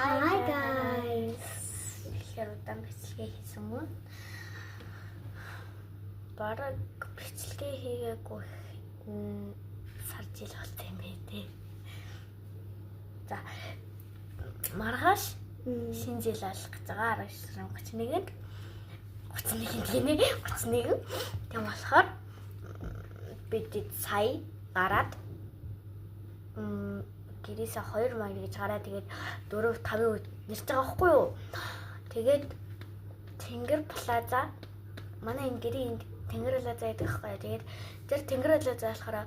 Hi guys. Тэгэхээр удаан бичлэгээ хийсэн мөн. Бараг бичлэгээ хийгээгүй сар жил болтой юм бэ те. За маргааш шинэ жил алах гэж байгаа 19 31-нд гинэ 31. Тэгм болохоор бид сая гараад гэрээсээ 2 маяг гэж гараад тэгээд 4 5-ын үед нэрж байгаа байхгүй юу? Тэгээд Тэнгэр плаза манай энэ гэрийн Тэнгэр плаза гэдэг байхгүй юу? Тэгээд тэр Тэнгэр плаза болохоор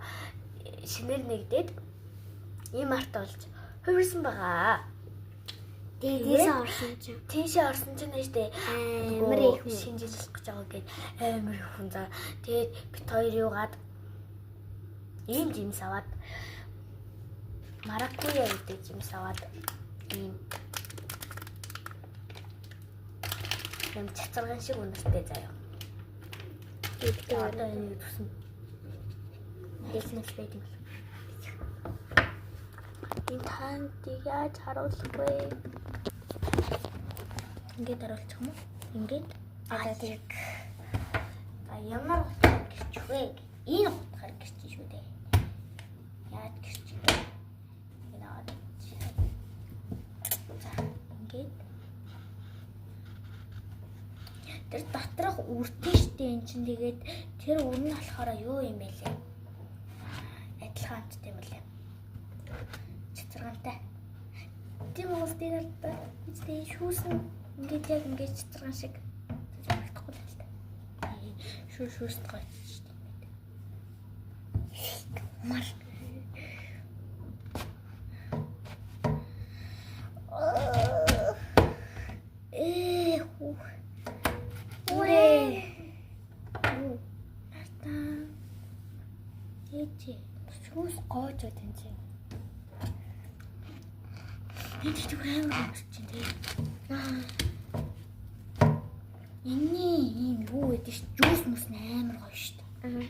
шинээр нэгдээд ийм арт болж хувирсан байгаа. Тийшээ орсон чинь нэштэй амар их шинжилж гэж байгаа гээд амар их хүн за. Тэгээд бит хоёр юугаад ийм жимс аваад маракуя гэдэг жимс аваад ийм юм цацарган шиг үнэтэй заяа. Тэгээд одоо энэ тусан бизнес байдаг юм. Энэ танд яаж харуулах вэ? Ингээд харуулчих юм уу? Ингээд тэгээд ямар утгаар гэрчих вэ? Энэ утгаар гэрчих шүү дээ. Яаж гэрчих вэ? Ингээд тэр доторх үртэй штэ эн чинь тэгээд тэр үр нь болохоор юу юм бэ лээ? Адилхан ч тийм үлээ. Цэцэргантай. Тийм уус дээр үстэй шүүсэн ингээд яг ингээд цэцэрган шиг харагдахгүй л та. Шүүст гоё штэ. Мал шүүс гоож байдаг юм чинь. Энд ч амар чинь тий. Энийн ийм юу гэдэг чинь жуус мус амар гоё шүү дээ.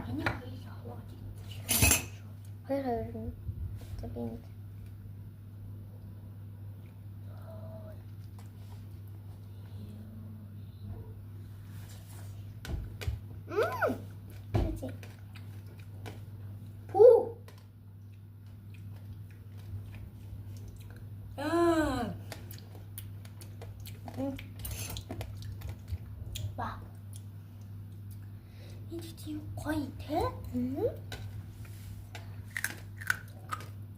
Энийг хоёул аваад идэх. Хоёр нь. За би энэ. Wow. Энэ тийм гоё те?